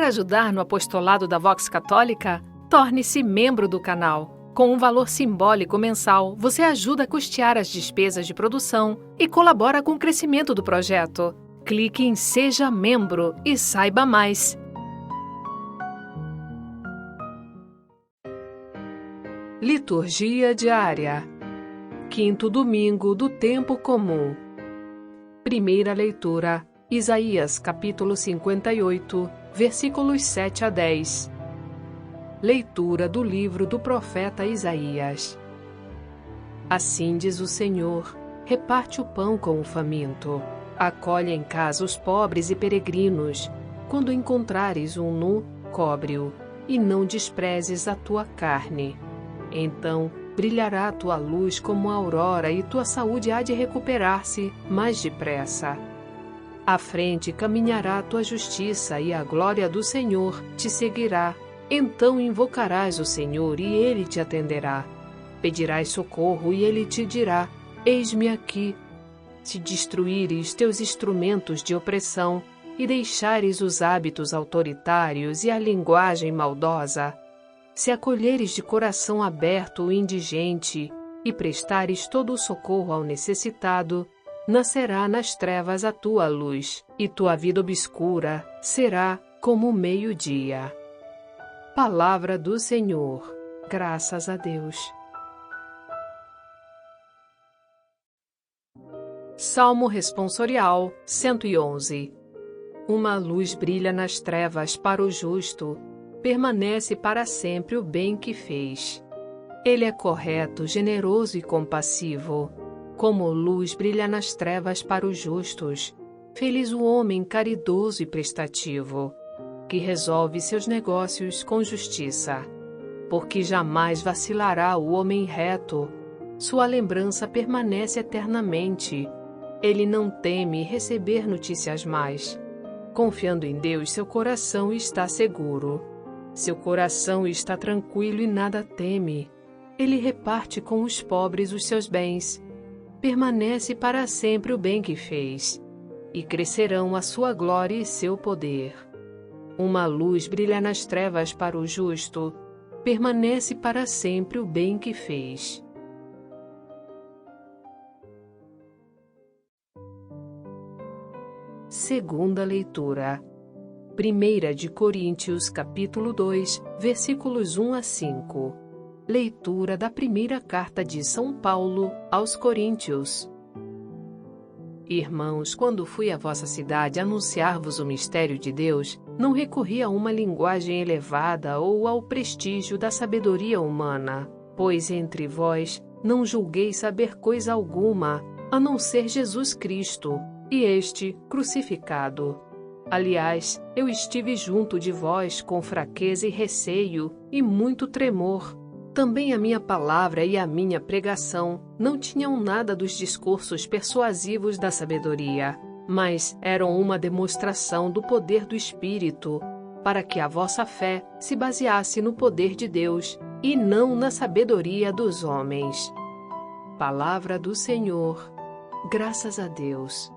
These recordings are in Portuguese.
Quer ajudar no apostolado da Vox Católica? Torne-se membro do canal. Com um valor simbólico mensal, você ajuda a custear as despesas de produção e colabora com o crescimento do projeto. Clique em Seja Membro e saiba mais. Liturgia diária. Quinto domingo do tempo comum. Primeira leitura. Isaías, capítulo 58, versículos 7 a 10. Leitura do livro do profeta Isaías. Assim diz o Senhor: reparte o pão com o faminto, acolhe em casa os pobres e peregrinos. Quando encontrares um nu, cobre-o, e não desprezes a tua carne. Então brilhará a tua luz como a aurora, e tua saúde há de recuperar-se mais depressa. À frente caminhará a tua justiça, e a glória do Senhor te seguirá. Então invocarás o Senhor, e Ele te atenderá. Pedirás socorro, e Ele te dirá: eis-me aqui. Se destruíres teus instrumentos de opressão, e deixares os hábitos autoritários e a linguagem maldosa, se acolheres de coração aberto o indigente, e prestares todo o socorro ao necessitado, nascerá nas trevas a tua luz, e tua vida obscura será como o meio-dia. Palavra do Senhor. Graças a Deus. Salmo responsorial 111. Uma luz brilha nas trevas para o justo, permanece para sempre o bem que fez. Ele é correto, generoso e compassivo. Como luz brilha nas trevas para os justos. Feliz o homem caridoso e prestativo, que resolve seus negócios com justiça. Porque jamais vacilará o homem reto. Sua lembrança permanece eternamente. Ele não teme receber notícias más. Confiando em Deus, seu coração está seguro. Seu coração está tranquilo e nada teme. Ele reparte com os pobres os seus bens. Permanece para sempre o bem que fez, e crescerão a sua glória e seu poder. Uma luz brilha nas trevas para o justo, permanece para sempre o bem que fez. Segunda leitura. 1 de Coríntios, capítulo 2, versículos 1 a 5. Leitura da primeira carta de São Paulo aos Coríntios. Irmãos, quando fui à vossa cidade anunciar-vos o mistério de Deus, não recorri a uma linguagem elevada ou ao prestígio da sabedoria humana, pois entre vós não julguei saber coisa alguma, a não ser Jesus Cristo, e este crucificado. Aliás, eu estive junto de vós com fraqueza e receio e muito tremor. Também a minha palavra e a minha pregação não tinham nada dos discursos persuasivos da sabedoria, mas eram uma demonstração do poder do Espírito, para que a vossa fé se baseasse no poder de Deus e não na sabedoria dos homens. Palavra do Senhor. Graças a Deus.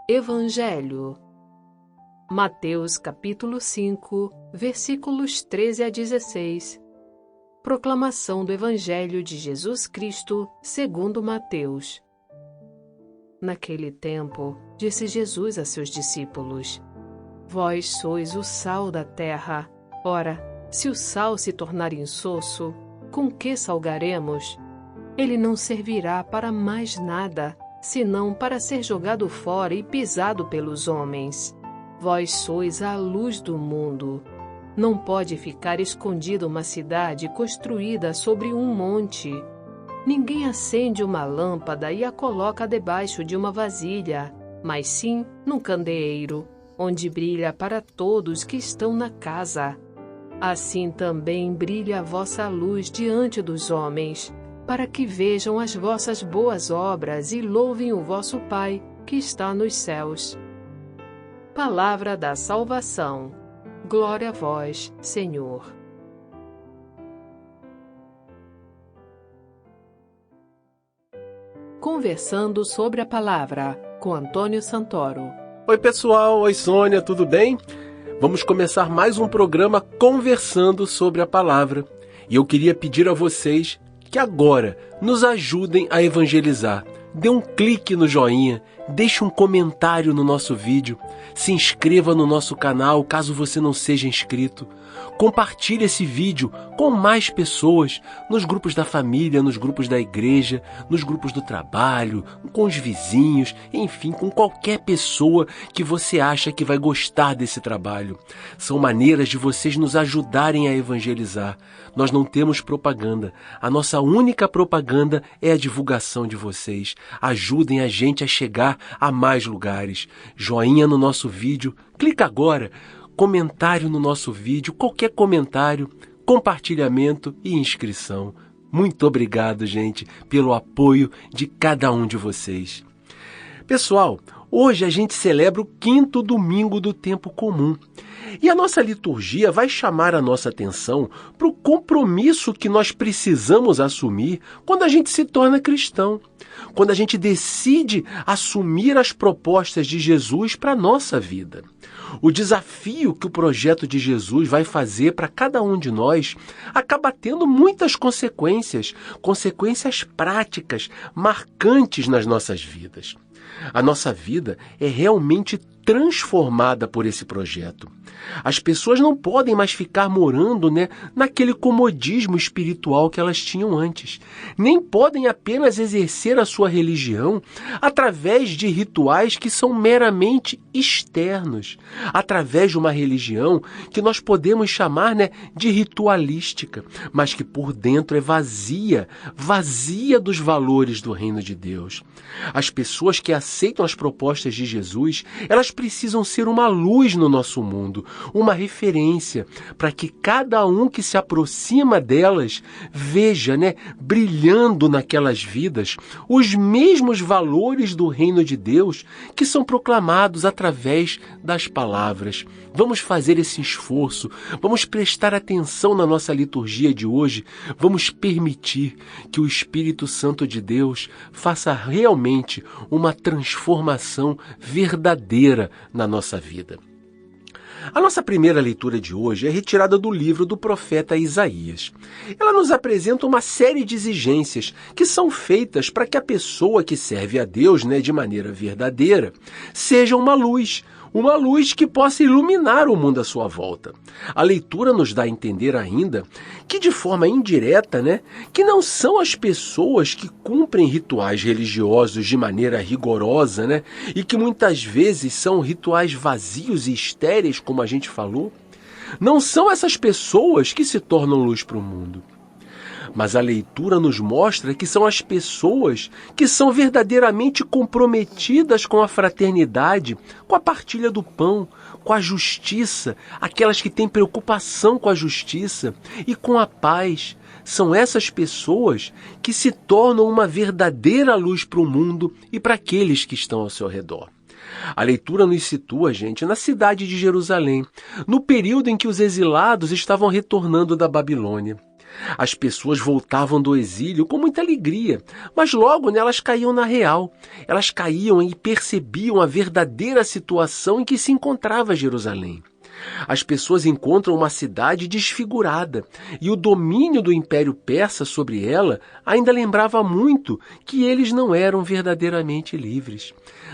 Evangelho. Mateus capítulo 5, versículos 13 a 16. Proclamação do Evangelho de Jesus Cristo segundo Mateus. Naquele tempo, disse Jesus a seus discípulos: vós sois o sal da terra. Ora, se o sal se tornar insosso, com que salgaremos? Ele não servirá para mais nada, senão para ser jogado fora e pisado pelos homens. Vós sois a luz do mundo. Não pode ficar escondida uma cidade construída sobre um monte. Ninguém acende uma lâmpada e a coloca debaixo de uma vasilha, mas sim num candeeiro, onde brilha para todos que estão na casa. Assim também brilha a vossa luz diante dos homens, para que vejam as vossas boas obras e louvem o vosso Pai, que está nos céus. Palavra da salvação. Glória a vós, Senhor. Conversando sobre a Palavra, com Antônio Santoro. Oi pessoal, oi Sônia, tudo bem? Vamos começar mais um programa Conversando sobre a Palavra. E eu queria pedir a vocês que agora nos ajudem a evangelizar. Dê um clique no joinha, deixe um comentário no nosso vídeo, se inscreva no nosso canal caso você não seja inscrito. Compartilhe esse vídeo com mais pessoas, nos grupos da família, nos grupos da igreja, nos grupos do trabalho, com os vizinhos, enfim, com qualquer pessoa que você acha que vai gostar desse trabalho. São maneiras de vocês nos ajudarem a evangelizar. Nós não temos propaganda. A nossa única propaganda é a divulgação de vocês. Ajudem a gente a chegar a mais lugares. Joinha no nosso vídeo, clica agora. Comentário no nosso vídeo, qualquer comentário, compartilhamento e inscrição. Muito obrigado, gente, pelo apoio de cada um de vocês. Pessoal, hoje a gente celebra o 5º domingo do tempo comum. E a nossa liturgia vai chamar a nossa atenção para o compromisso que nós precisamos assumir quando a gente se torna cristão. Quando a gente decide assumir as propostas de Jesus para a nossa vida. O desafio que o projeto de Jesus vai fazer para cada um de nós acaba tendo muitas consequências práticas, marcantes nas nossas vidas. A nossa vida é realmente transformada por esse projeto. As pessoas não podem mais ficar morando, naquele comodismo espiritual que elas tinham antes. Nem podem apenas exercer a sua religião através de rituais que são meramente externos. Através de uma religião que nós podemos chamar, de ritualística, mas que por dentro é vazia dos valores do reino de Deus. As pessoas que aceitam as propostas de Jesus, elas precisam ser uma luz no nosso mundo, uma referência, para que cada um que se aproxima delas veja, brilhando naquelas vidas, os mesmos valores do reino de Deus que são proclamados através das palavras. Vamos fazer esse esforço, vamos prestar atenção na nossa liturgia de hoje, vamos permitir que o Espírito Santo de Deus faça realmente uma transformação verdadeira na nossa vida. A nossa primeira leitura de hoje é retirada do livro do profeta Isaías. Ela nos apresenta uma série de exigências que são feitas para que a pessoa que serve a Deus, de maneira verdadeira, seja uma luz que possa iluminar o mundo à sua volta. A leitura nos dá a entender ainda que, de forma indireta, que não são as pessoas que cumprem rituais religiosos de maneira rigorosa, e que muitas vezes são rituais vazios e estéreis, como a gente falou. Não são essas pessoas que se tornam luz para o mundo. Mas a leitura nos mostra que são as pessoas que são verdadeiramente comprometidas com a fraternidade, com a partilha do pão, com a justiça, aquelas que têm preocupação com a justiça e com a paz. São essas pessoas que se tornam uma verdadeira luz para o mundo e para aqueles que estão ao seu redor. A leitura nos situa, gente, na cidade de Jerusalém, no período em que os exilados estavam retornando da Babilônia. As pessoas voltavam do exílio com muita alegria, mas logo elas caíam na real. Elas caíam e percebiam a verdadeira situação em que se encontrava Jerusalém. As pessoas encontram uma cidade desfigurada e o domínio do Império Persa sobre ela ainda lembrava muito que eles não eram verdadeiramente livres.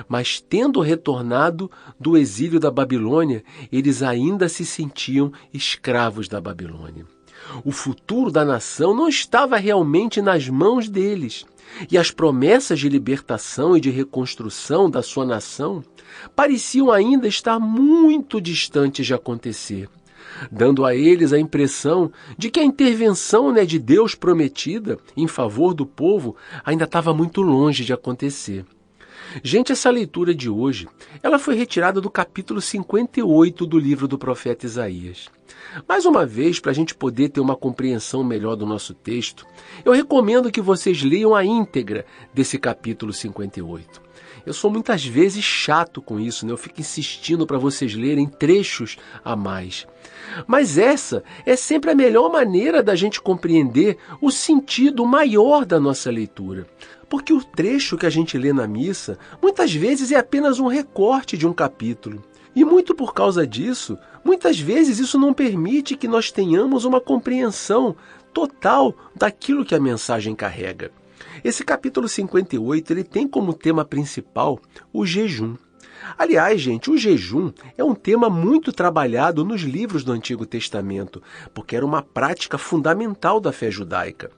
Mas tendo retornado do exílio da Babilônia, eles ainda se sentiam escravos da Babilônia. O futuro da nação não estava realmente nas mãos deles, e as promessas de libertação e de reconstrução da sua nação pareciam ainda estar muito distantes de acontecer, dando a eles a impressão de que a intervenção de Deus prometida em favor do povo ainda estava muito longe de acontecer. Gente, essa leitura de hoje, ela foi retirada do capítulo 58 do livro do profeta Isaías. Mais uma vez, para a gente poder ter uma compreensão melhor do nosso texto, eu recomendo que vocês leiam a íntegra desse capítulo 58. Eu sou muitas vezes chato com isso, né? Eu fico insistindo para vocês lerem trechos a mais. Mas essa é sempre a melhor maneira da gente compreender o sentido maior da nossa leitura. Porque o trecho que a gente lê na missa, muitas vezes é apenas um recorte de um capítulo. E muito por causa disso, muitas vezes isso não permite que nós tenhamos uma compreensão total daquilo que a mensagem carrega. Esse capítulo 58, ele tem como tema principal o jejum. Aliás, gente, o jejum é um tema muito trabalhado nos livros do Antigo Testamento, porque era uma prática fundamental da fé judaica.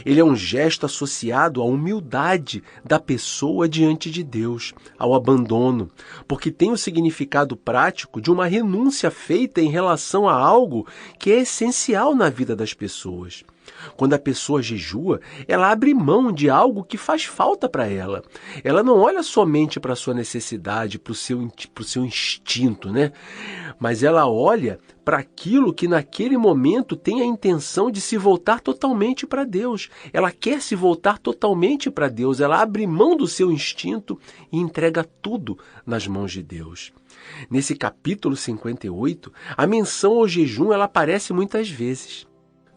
Ele é um gesto associado à humildade da pessoa diante de Deus, ao abandono, porque tem o significado prático de uma renúncia feita em relação a algo que é essencial na vida das pessoas. Quando a pessoa jejua, ela abre mão de algo que faz falta para ela. Ela não olha somente para a sua necessidade, para o seu instinto, né? Mas ela olha para aquilo que naquele momento tem a intenção de se voltar totalmente para Deus. Ela quer se voltar totalmente para Deus. Ela abre mão do seu instinto e entrega tudo nas mãos de Deus. Nesse capítulo 58, a menção ao jejum ela aparece muitas vezes.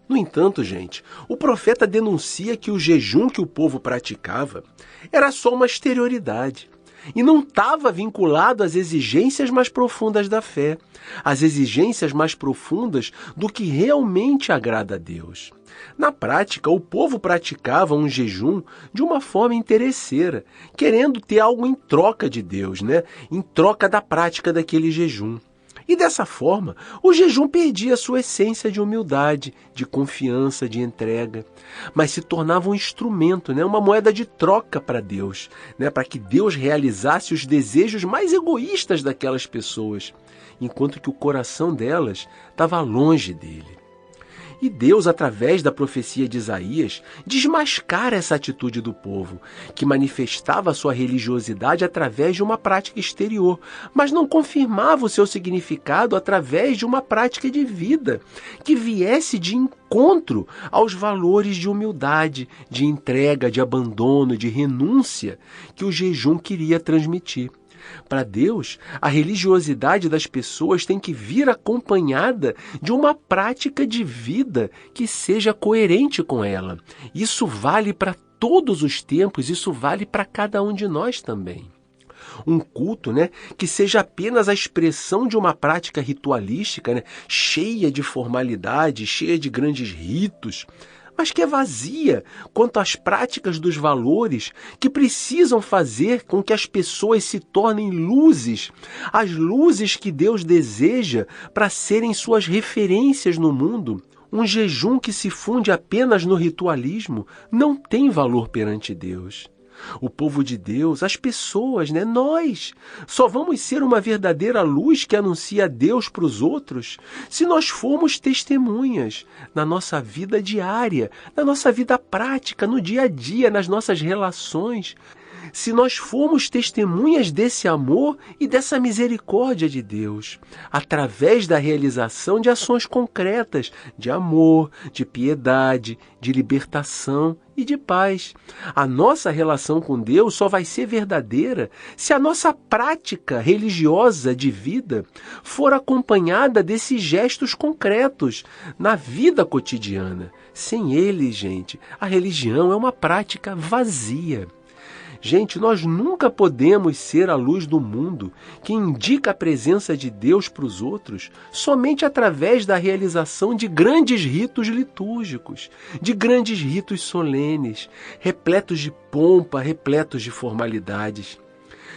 No entanto, gente, o profeta denuncia que o jejum que o povo praticava era só uma exterioridade e não estava vinculado às exigências mais profundas da fé, às exigências mais profundas do que realmente agrada a Deus. Na prática, o povo praticava um jejum de uma forma interesseira, querendo ter algo em troca de Deus, né? Em troca da prática daquele jejum. E dessa forma, o jejum perdia sua essência de humildade, de confiança, de entrega, mas se tornava um instrumento, né? Uma moeda de troca para Deus, né? Para que Deus realizasse os desejos mais egoístas daquelas pessoas, enquanto que o coração delas estava longe dele. E Deus, através da profecia de Isaías, desmascara essa atitude do povo, que manifestava sua religiosidade através de uma prática exterior, mas não confirmava o seu significado através de uma prática de vida, que viesse de encontro aos valores de humildade, de entrega, de abandono, de renúncia que o jejum queria transmitir. Para Deus, a religiosidade das pessoas tem que vir acompanhada de uma prática de vida que seja coerente com ela. Isso vale para todos os tempos, isso vale para cada um de nós também. Um culto, né, que seja apenas a expressão de uma prática ritualística, né, cheia de formalidade, cheia de grandes ritos, mas que é vazia quanto às práticas dos valores que precisam fazer com que as pessoas se tornem luzes, as luzes que Deus deseja para serem suas referências no mundo. Um jejum que se funde apenas no ritualismo não tem valor perante Deus. O povo de Deus, as pessoas, né? Nós, só vamos ser uma verdadeira luz que anuncia a Deus para os outros se nós formos testemunhas na nossa vida diária, na nossa vida prática, no dia a dia, nas nossas relações. Se nós formos testemunhas desse amor e dessa misericórdia de Deus, através da realização de ações concretas de amor, de piedade, de libertação e de paz. A nossa relação com Deus só vai ser verdadeira se a nossa prática religiosa de vida for acompanhada desses gestos concretos na vida cotidiana. Sem eles, gente, a religião é uma prática vazia. Gente, nós nunca podemos ser a luz do mundo que indica a presença de Deus para os outros somente através da realização de grandes ritos litúrgicos, de grandes ritos solenes, repletos de pompa, repletos de formalidades.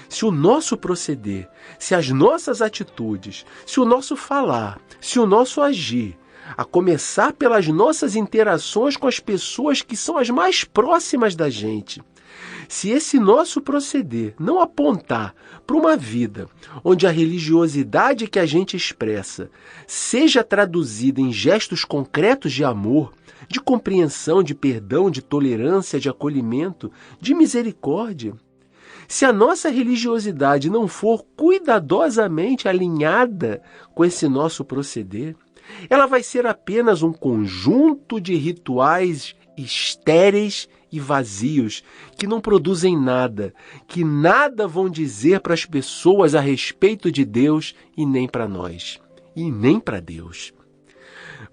Se o nosso proceder, se as nossas atitudes, se o nosso falar, se o nosso agir, a começar pelas nossas interações com as pessoas que são as mais próximas da gente, se esse nosso proceder não apontar para uma vida onde a religiosidade que a gente expressa seja traduzida em gestos concretos de amor, de compreensão, de perdão, de tolerância, de acolhimento, de misericórdia, se a nossa religiosidade não for cuidadosamente alinhada com esse nosso proceder, ela vai ser apenas um conjunto de rituais estéreis e vazios, que não produzem nada, que nada vão dizer para as pessoas a respeito de Deus e nem para nós, e nem para Deus.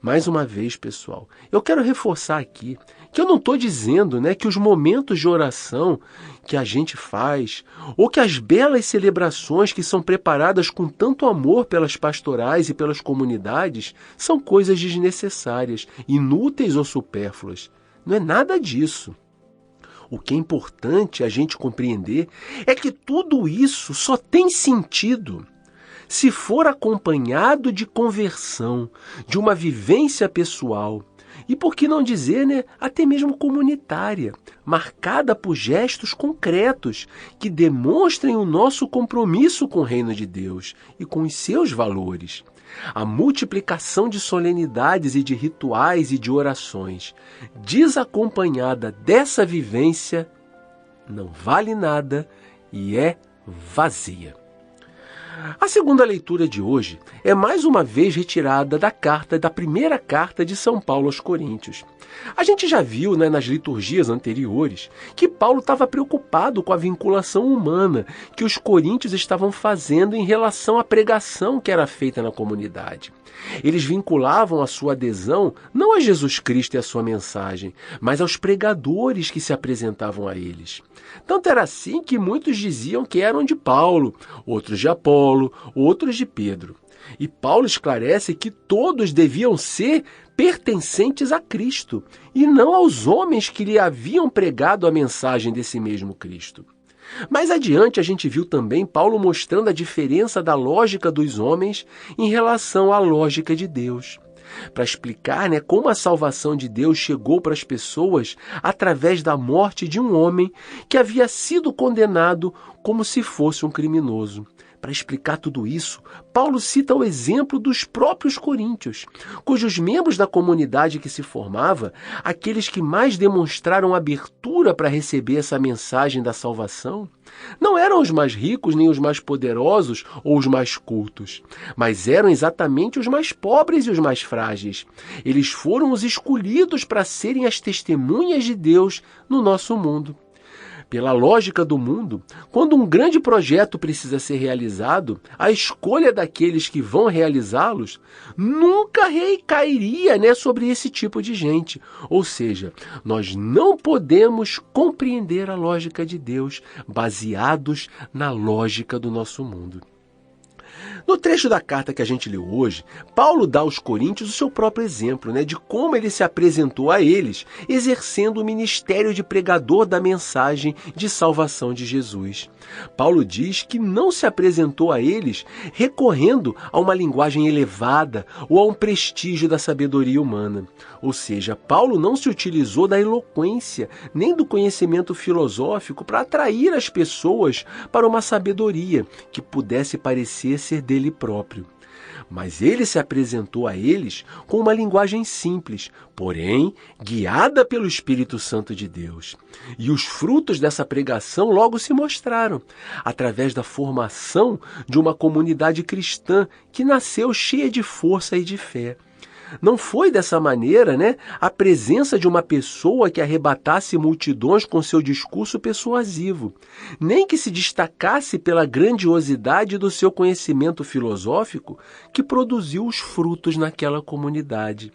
Mais uma vez, pessoal, eu quero reforçar aqui que eu não estou dizendo, que os momentos de oração que a gente faz, ou que as belas celebrações que são preparadas com tanto amor pelas pastorais e pelas comunidades são coisas desnecessárias, inúteis ou supérfluas. Não é nada disso. O que é importante a gente compreender é que tudo isso só tem sentido se for acompanhado de conversão, de uma vivência pessoal, e por que não dizer, até mesmo comunitária, marcada por gestos concretos que demonstrem o nosso compromisso com o reino de Deus e com os seus valores. A multiplicação de solenidades e de rituais e de orações, desacompanhada dessa vivência, não vale nada e é vazia. A segunda leitura de hoje é mais uma vez retirada da primeira carta de São Paulo aos Coríntios. A gente já viu, nas liturgias anteriores, que Paulo estava preocupado com a vinculação humana que os coríntios estavam fazendo em relação à pregação que era feita na comunidade. Eles vinculavam a sua adesão não a Jesus Cristo e a sua mensagem, mas aos pregadores que se apresentavam a eles. Tanto era assim que muitos diziam que eram de Paulo, outros de Apolo, outros de Pedro. E Paulo esclarece que todos deviam ser pertencentes a Cristo, e não aos homens que lhe haviam pregado a mensagem desse mesmo Cristo. Mais adiante, a gente viu também Paulo mostrando a diferença da lógica dos homens em relação à lógica de Deus, para explicar como a salvação de Deus chegou para as pessoas através da morte de um homem que havia sido condenado como se fosse um criminoso. Para explicar tudo isso, Paulo cita o exemplo dos próprios coríntios, cujos membros da comunidade que se formava, aqueles que mais demonstraram abertura para receber essa mensagem da salvação, não eram os mais ricos, nem os mais poderosos ou os mais cultos, mas eram exatamente os mais pobres e os mais frágeis. Eles foram os escolhidos para serem as testemunhas de Deus no nosso mundo. Pela lógica do mundo, quando um grande projeto precisa ser realizado, a escolha daqueles que vão realizá-los nunca recairia sobre esse tipo de gente. Ou seja, nós não podemos compreender a lógica de Deus baseados na lógica do nosso mundo. No trecho da carta que a gente leu hoje, Paulo dá aos coríntios o seu próprio exemplo, de como ele se apresentou a eles, exercendo o ministério de pregador da mensagem de salvação de Jesus. Paulo diz que não se apresentou a eles recorrendo a uma linguagem elevada ou a um prestígio da sabedoria humana. Ou seja, Paulo não se utilizou da eloquência nem do conhecimento filosófico para atrair as pessoas para uma sabedoria que pudesse parecer ser dele próprio. Mas ele se apresentou a eles com uma linguagem simples, porém guiada pelo Espírito Santo de Deus. E os frutos dessa pregação logo se mostraram, através da formação de uma comunidade cristã que nasceu cheia de força e de fé. Não foi dessa maneira, a presença de uma pessoa que arrebatasse multidões com seu discurso persuasivo, nem que se destacasse pela grandiosidade do seu conhecimento filosófico que produziu os frutos naquela comunidade.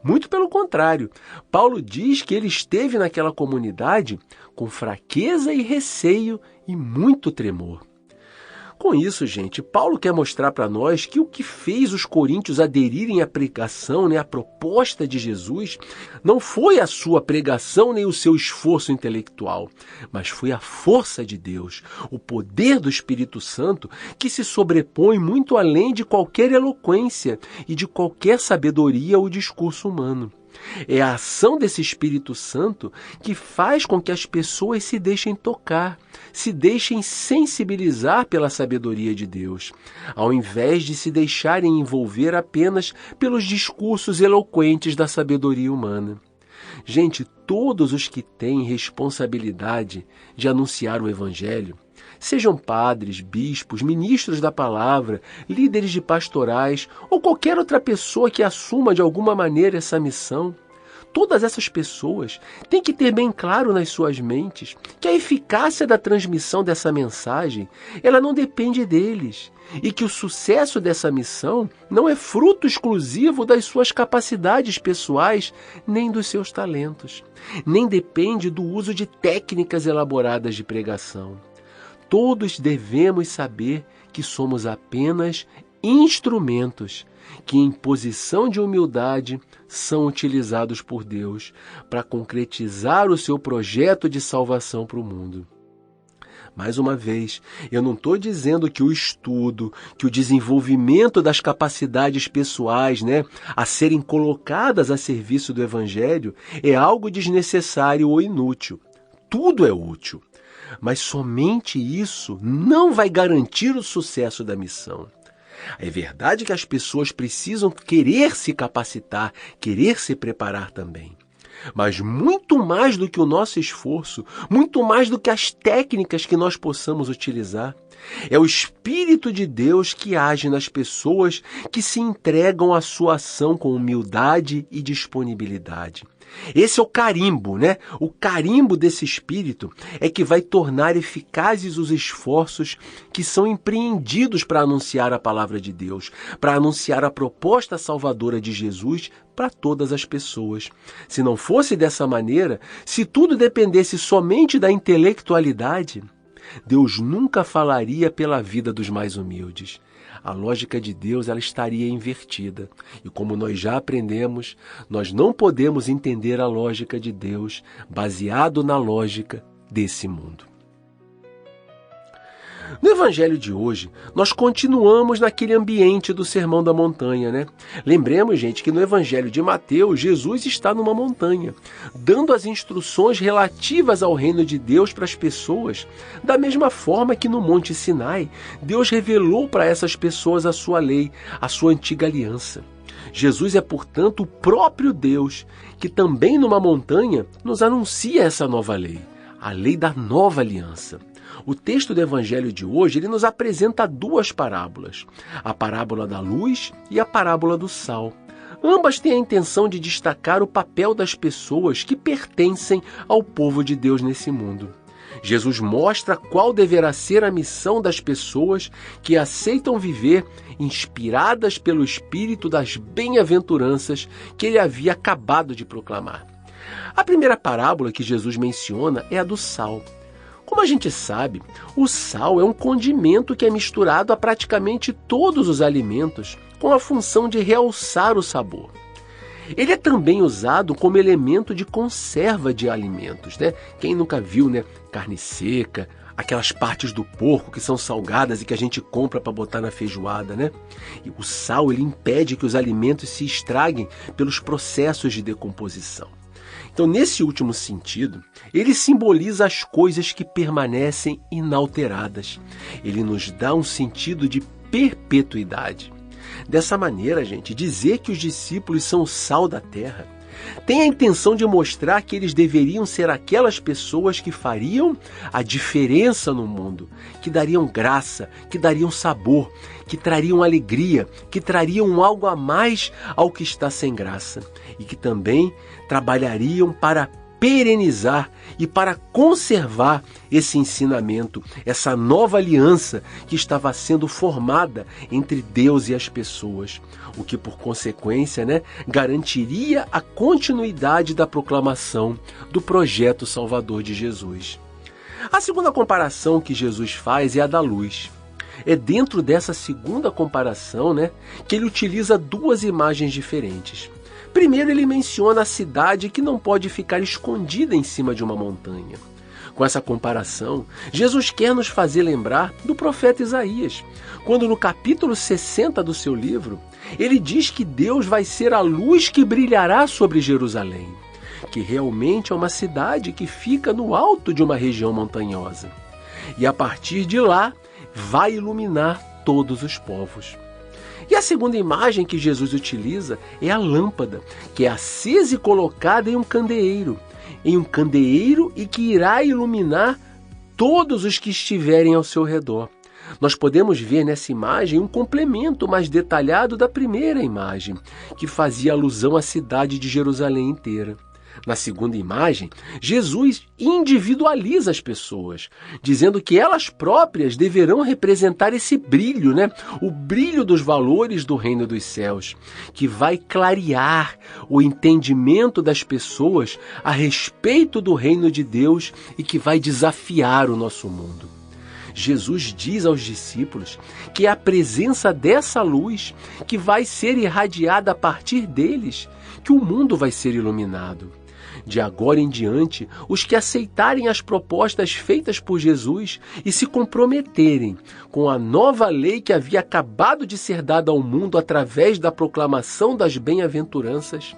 Muito pelo contrário, Paulo diz que ele esteve naquela comunidade com fraqueza e receio e muito tremor. Com isso, gente, Paulo quer mostrar para nós que o que fez os coríntios aderirem à pregação, à proposta de Jesus, não foi a sua pregação nem o seu esforço intelectual, mas foi a força de Deus, o poder do Espírito Santo que se sobrepõe muito além de qualquer eloquência e de qualquer sabedoria ou discurso humano. É a ação desse Espírito Santo que faz com que as pessoas se deixem tocar, se deixem sensibilizar pela sabedoria de Deus, ao invés de se deixarem envolver apenas pelos discursos eloquentes da sabedoria humana. Gente, todos os que têm responsabilidade de anunciar o Evangelho, sejam padres, bispos, ministros da palavra, líderes de pastorais ou qualquer outra pessoa que assuma de alguma maneira essa missão, todas essas pessoas têm que ter bem claro nas suas mentes que a eficácia da transmissão dessa mensagem, ela não depende deles, e que o sucesso dessa missão não é fruto exclusivo das suas capacidades pessoais, nem dos seus talentos, nem depende do uso de técnicas elaboradas de pregação. Todos devemos saber que somos apenas instrumentos que, em posição de humildade, são utilizados por Deus para concretizar o seu projeto de salvação para o mundo. Mais uma vez, eu não estou dizendo que o estudo, que o desenvolvimento das capacidades pessoais, a serem colocadas a serviço do Evangelho é algo desnecessário ou inútil. Tudo é útil, mas somente isso não vai garantir o sucesso da missão. É verdade que as pessoas precisam querer se capacitar, querer se preparar também. Mas muito mais do que o nosso esforço, muito mais do que as técnicas que nós possamos utilizar, é o Espírito de Deus que age nas pessoas que se entregam à sua ação com humildade e disponibilidade. Esse é o carimbo, O carimbo desse Espírito é que vai tornar eficazes os esforços que são empreendidos para anunciar a palavra de Deus, para anunciar a proposta salvadora de Jesus para todas as pessoas. Se não fosse dessa maneira, se tudo dependesse somente da intelectualidade, Deus nunca falaria pela vida dos mais humildes. A lógica de Deus ela estaria invertida. E como nós já aprendemos, nós não podemos entender a lógica de Deus baseado na lógica desse mundo. No Evangelho de hoje, nós continuamos naquele ambiente do Sermão da Montanha, Lembremos, gente, que no Evangelho de Mateus, Jesus está numa montanha, dando as instruções relativas ao reino de Deus para as pessoas, da mesma forma que no Monte Sinai, Deus revelou para essas pessoas a sua lei, a sua antiga aliança. Jesus é, portanto, o próprio Deus, que também numa montanha nos anuncia essa nova lei, a lei da nova aliança. O texto do Evangelho de hoje, ele nos apresenta duas parábolas, a parábola da luz e a parábola do sal. Ambas têm a intenção de destacar o papel das pessoas que pertencem ao povo de Deus nesse mundo. Jesus mostra qual deverá ser a missão das pessoas que aceitam viver inspiradas pelo Espírito das bem-aventuranças que ele havia acabado de proclamar. A primeira parábola que Jesus menciona é a do sal. Como a gente sabe, o sal é um condimento que é misturado a praticamente todos os alimentos com a função de realçar o sabor. Ele é também usado como elemento de conserva de alimentos, Quem nunca viu, carne seca, aquelas partes do porco que são salgadas e que a gente compra para botar na feijoada, E o sal, ele impede que os alimentos se estraguem pelos processos de decomposição. Então, nesse último sentido, ele simboliza as coisas que permanecem inalteradas. Ele nos dá um sentido de perpetuidade. Dessa maneira, gente, dizer que os discípulos são o sal da terra tem a intenção de mostrar que eles deveriam ser aquelas pessoas que fariam a diferença no mundo, que dariam graça, que dariam sabor, que trariam alegria, que trariam algo a mais ao que está sem graça e que também trabalhariam para perenizar e para conservar esse ensinamento, essa nova aliança que estava sendo formada entre Deus e as pessoas, o que por consequência, garantiria a continuidade da proclamação do projeto salvador de Jesus. A segunda comparação que Jesus faz é a da luz. É dentro dessa segunda comparação, que ele utiliza duas imagens diferentes. Primeiro, ele menciona a cidade que não pode ficar escondida em cima de uma montanha. Com essa comparação, Jesus quer nos fazer lembrar do profeta Isaías, quando no capítulo 60 do seu livro, ele diz que Deus vai ser a luz que brilhará sobre Jerusalém, que realmente é uma cidade que fica no alto de uma região montanhosa. E a partir de lá, vai iluminar todos os povos. E a segunda imagem que Jesus utiliza é a lâmpada, que é acesa e colocada em um candeeiro e que irá iluminar todos os que estiverem ao seu redor. Nós podemos ver nessa imagem um complemento mais detalhado da primeira imagem, que fazia alusão à cidade de Jerusalém inteira. Na segunda imagem, Jesus individualiza as pessoas, dizendo que elas próprias deverão representar esse brilho, o brilho dos valores do reino dos céus, que vai clarear o entendimento das pessoas a respeito do reino de Deus e que vai desafiar o nosso mundo. Jesus diz aos discípulos que é a presença dessa luz que vai ser irradiada a partir deles, que o mundo vai ser iluminado. De agora em diante, os que aceitarem as propostas feitas por Jesus e se comprometerem com a nova lei que havia acabado de ser dada ao mundo através da proclamação das bem-aventuranças,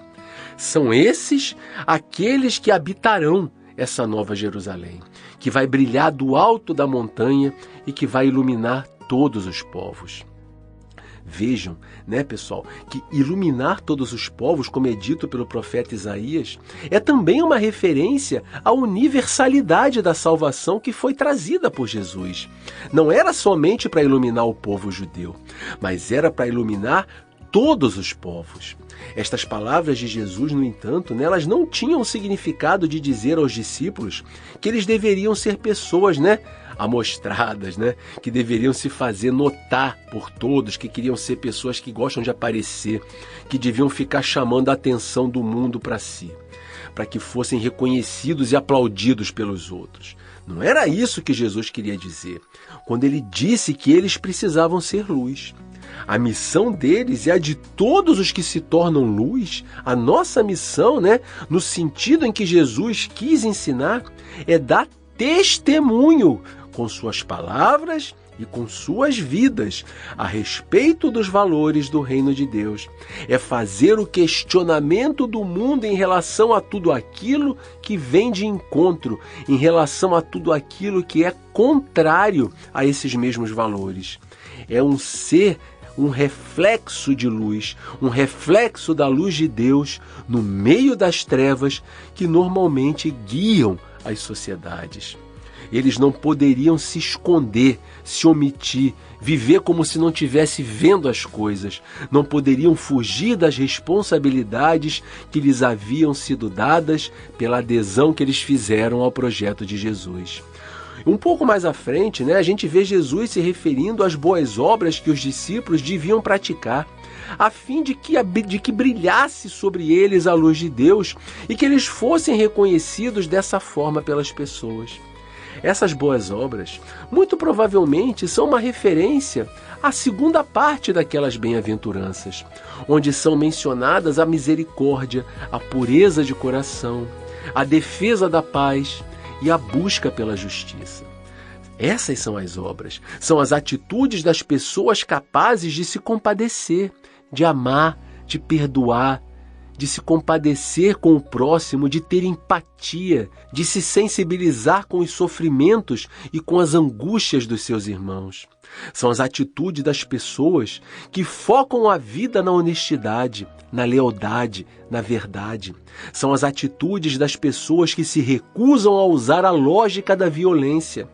são esses aqueles que habitarão essa nova Jerusalém, que vai brilhar do alto da montanha e que vai iluminar todos os povos. Vejam, pessoal, que iluminar todos os povos, como é dito pelo profeta Isaías, é também uma referência à universalidade da salvação que foi trazida por Jesus. Não era somente para iluminar o povo judeu, mas era para iluminar todos os povos. Estas palavras de Jesus, no entanto, elas não tinham o significado de dizer aos discípulos que eles deveriam ser pessoas, amostradas, que deveriam se fazer notar por todos, que queriam ser pessoas que gostam de aparecer, que deviam ficar chamando a atenção do mundo para si, para que fossem reconhecidos e aplaudidos pelos outros. Não era isso que Jesus queria dizer, quando ele disse que eles precisavam ser luz. A missão deles é a de todos os que se tornam luz. A nossa missão, no sentido em que Jesus quis ensinar, é dar testemunho com suas palavras e com suas vidas a respeito dos valores do reino de Deus. É fazer o questionamento do mundo em relação a tudo aquilo que vem de encontro, em relação a tudo aquilo que é contrário a esses mesmos valores. É um ser, um reflexo de luz, um reflexo da luz de Deus no meio das trevas que normalmente guiam as sociedades. Eles não poderiam se esconder, se omitir, viver como se não estivesse vendo as coisas. Não poderiam fugir das responsabilidades que lhes haviam sido dadas pela adesão que eles fizeram ao projeto de Jesus. Um pouco mais à frente, a gente vê Jesus se referindo às boas obras que os discípulos deviam praticar, a fim de que brilhasse sobre eles a luz de Deus e que eles fossem reconhecidos dessa forma pelas pessoas. Essas boas obras, muito provavelmente, são uma referência à segunda parte daquelas bem-aventuranças, onde são mencionadas a misericórdia, a pureza de coração, a defesa da paz e a busca pela justiça. Essas são as obras, são as atitudes das pessoas capazes de se compadecer, de amar, de perdoar, de se compadecer com o próximo, de ter empatia, de se sensibilizar com os sofrimentos e com as angústias dos seus irmãos. São as atitudes das pessoas que focam a vida na honestidade, na lealdade, na verdade. São as atitudes das pessoas que se recusam a usar a lógica da violência,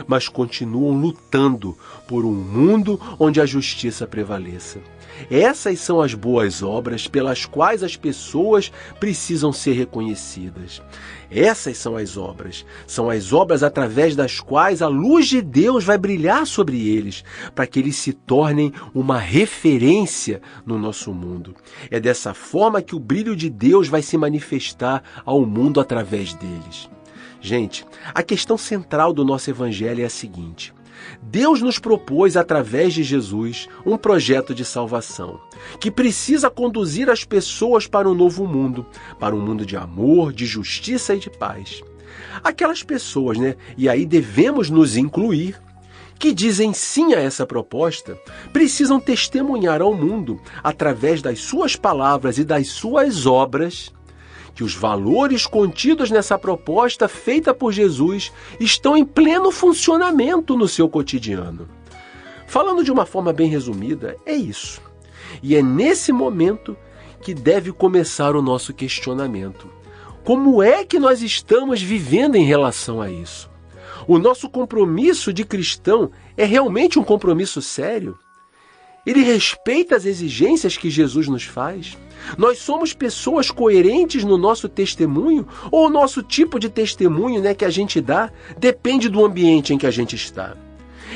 mas continuam lutando por um mundo onde a justiça prevaleça. Essas são as boas obras pelas quais as pessoas precisam ser reconhecidas. Essas são as obras através das quais a luz de Deus vai brilhar sobre eles, para que eles se tornem uma referência no nosso mundo. É dessa forma que o brilho de Deus vai se manifestar ao mundo através deles. Gente, a questão central do nosso evangelho é a seguinte: Deus nos propôs, através de Jesus, um projeto de salvação, que precisa conduzir as pessoas para um novo mundo, para um mundo de amor, de justiça e de paz. Aquelas pessoas, e aí devemos nos incluir, que dizem sim a essa proposta, precisam testemunhar ao mundo, através das suas palavras e das suas obras, que os valores contidos nessa proposta feita por Jesus estão em pleno funcionamento no seu cotidiano. Falando de uma forma bem resumida, é isso. E é nesse momento que deve começar o nosso questionamento. Como é que nós estamos vivendo em relação a isso? O nosso compromisso de cristão é realmente um compromisso sério? Ele respeita as exigências que Jesus nos faz? Nós somos pessoas coerentes no nosso testemunho? Ou o nosso tipo de testemunho, que a gente dá depende do ambiente em que a gente está?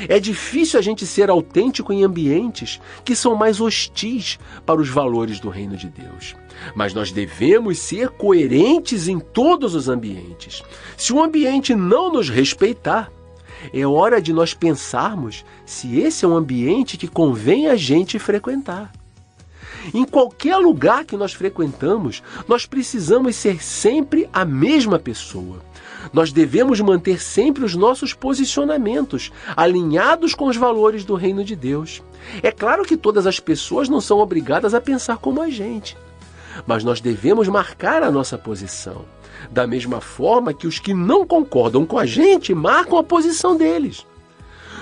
É difícil a gente ser autêntico em ambientes que são mais hostis para os valores do reino de Deus. Mas nós devemos ser coerentes em todos os ambientes. Se o ambiente não nos respeitar, é hora de nós pensarmos se esse é um ambiente que convém a gente frequentar. Em qualquer lugar que nós frequentamos, nós precisamos ser sempre a mesma pessoa. Nós devemos manter sempre os nossos posicionamentos alinhados com os valores do reino de Deus. É claro que todas as pessoas não são obrigadas a pensar como a gente, mas nós devemos marcar a nossa posição, da mesma forma que os que não concordam com a gente marcam a posição deles.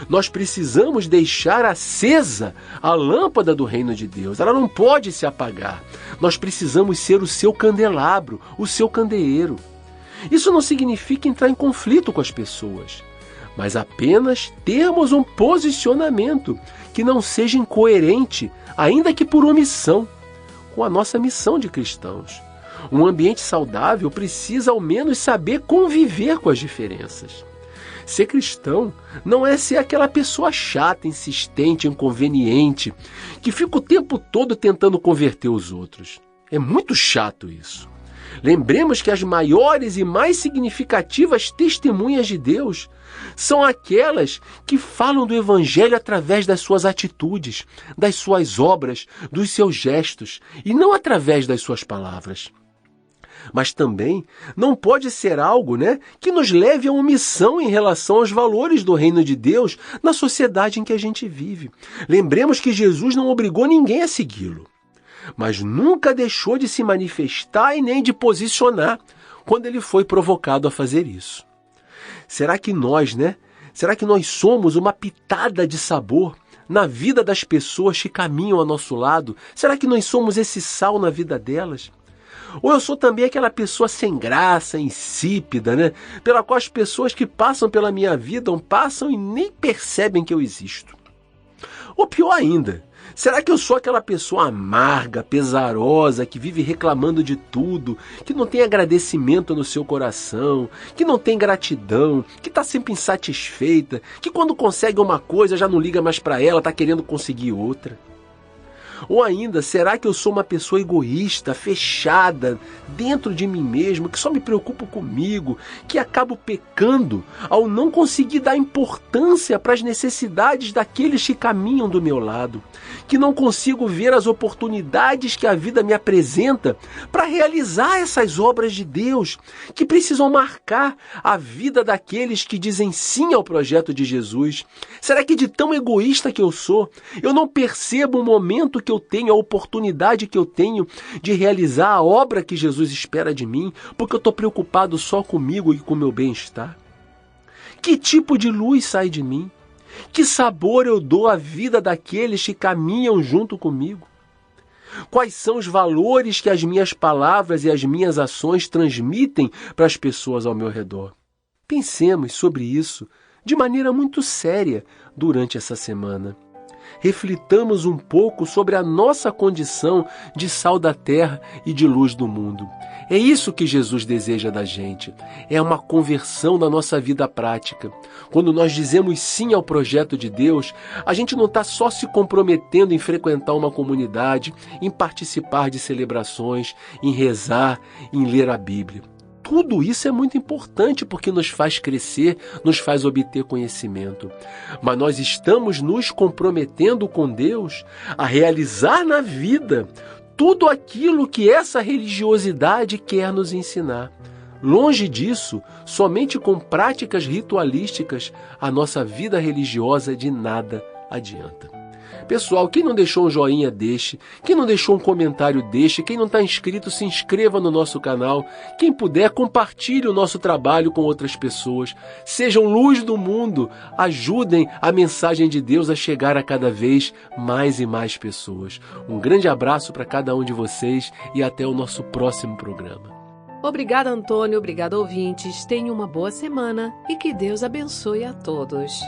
Nós precisamos deixar acesa a lâmpada do reino de Deus. Ela não pode se apagar. Nós precisamos ser o seu candelabro, o seu candeeiro. Isso não significa entrar em conflito com as pessoas, mas apenas termos um posicionamento que não seja incoerente, ainda que por omissão, com a nossa missão de cristãos. Um ambiente saudável precisa ao menos saber conviver com as diferenças. Ser cristão não é ser aquela pessoa chata, insistente, inconveniente, que fica o tempo todo tentando converter os outros. É muito chato isso. Lembremos que as maiores e mais significativas testemunhas de Deus são aquelas que falam do Evangelho através das suas atitudes, das suas obras, dos seus gestos, e não através das suas palavras. Mas também não pode ser algo, que nos leve a omissão em relação aos valores do reino de Deus na sociedade em que a gente vive. Lembremos que Jesus não obrigou ninguém a segui-lo, mas nunca deixou de se manifestar e nem de posicionar quando ele foi provocado a fazer isso. Será que nós somos uma pitada de sabor na vida das pessoas que caminham ao nosso lado? Será que nós somos esse sal na vida delas? Ou eu sou também aquela pessoa sem graça, insípida, pela qual as pessoas que passam pela minha vida passam e nem percebem que eu existo? Ou pior ainda, será que eu sou aquela pessoa amarga, pesarosa, que vive reclamando de tudo, que não tem agradecimento no seu coração, que não tem gratidão, que está sempre insatisfeita, que quando consegue uma coisa já não liga mais para ela, está querendo conseguir outra? Ou ainda, será que eu sou uma pessoa egoísta, fechada, dentro de mim mesmo, que só me preocupo comigo, que acabo pecando ao não conseguir dar importância para as necessidades daqueles que caminham do meu lado, que não consigo ver as oportunidades que a vida me apresenta para realizar essas obras de Deus, que precisam marcar a vida daqueles que dizem sim ao projeto de Jesus? Será que de tão egoísta que eu sou, eu não percebo o momento que eu tenho, a oportunidade que eu tenho de realizar a obra que Jesus espera de mim, porque eu estou preocupado só comigo e com o meu bem-estar? Que tipo de luz sai de mim? Que sabor eu dou à vida daqueles que caminham junto comigo? Quais são os valores que as minhas palavras e as minhas ações transmitem para as pessoas ao meu redor? Pensemos sobre isso de maneira muito séria durante essa semana. Reflitamos um pouco sobre a nossa condição de sal da terra e de luz do mundo. É isso que Jesus deseja da gente. É uma conversão na nossa vida prática. Quando nós dizemos sim ao projeto de Deus, a gente não está só se comprometendo em frequentar uma comunidade, em participar de celebrações, em rezar, em ler a Bíblia. Tudo isso é muito importante porque nos faz crescer, nos faz obter conhecimento. Mas nós estamos nos comprometendo com Deus a realizar na vida tudo aquilo que essa religiosidade quer nos ensinar. Longe disso, somente com práticas ritualísticas, a nossa vida religiosa de nada adianta. Pessoal, quem não deixou um joinha, deixe. Quem não deixou um comentário, deixe. Quem não está inscrito, se inscreva no nosso canal. Quem puder, compartilhe o nosso trabalho com outras pessoas. Sejam luz do mundo. Ajudem a mensagem de Deus a chegar a cada vez mais e mais pessoas. Um grande abraço para cada um de vocês e até o nosso próximo programa. Obrigada, Antônio. Obrigada, ouvintes. Tenham uma boa semana e que Deus abençoe a todos.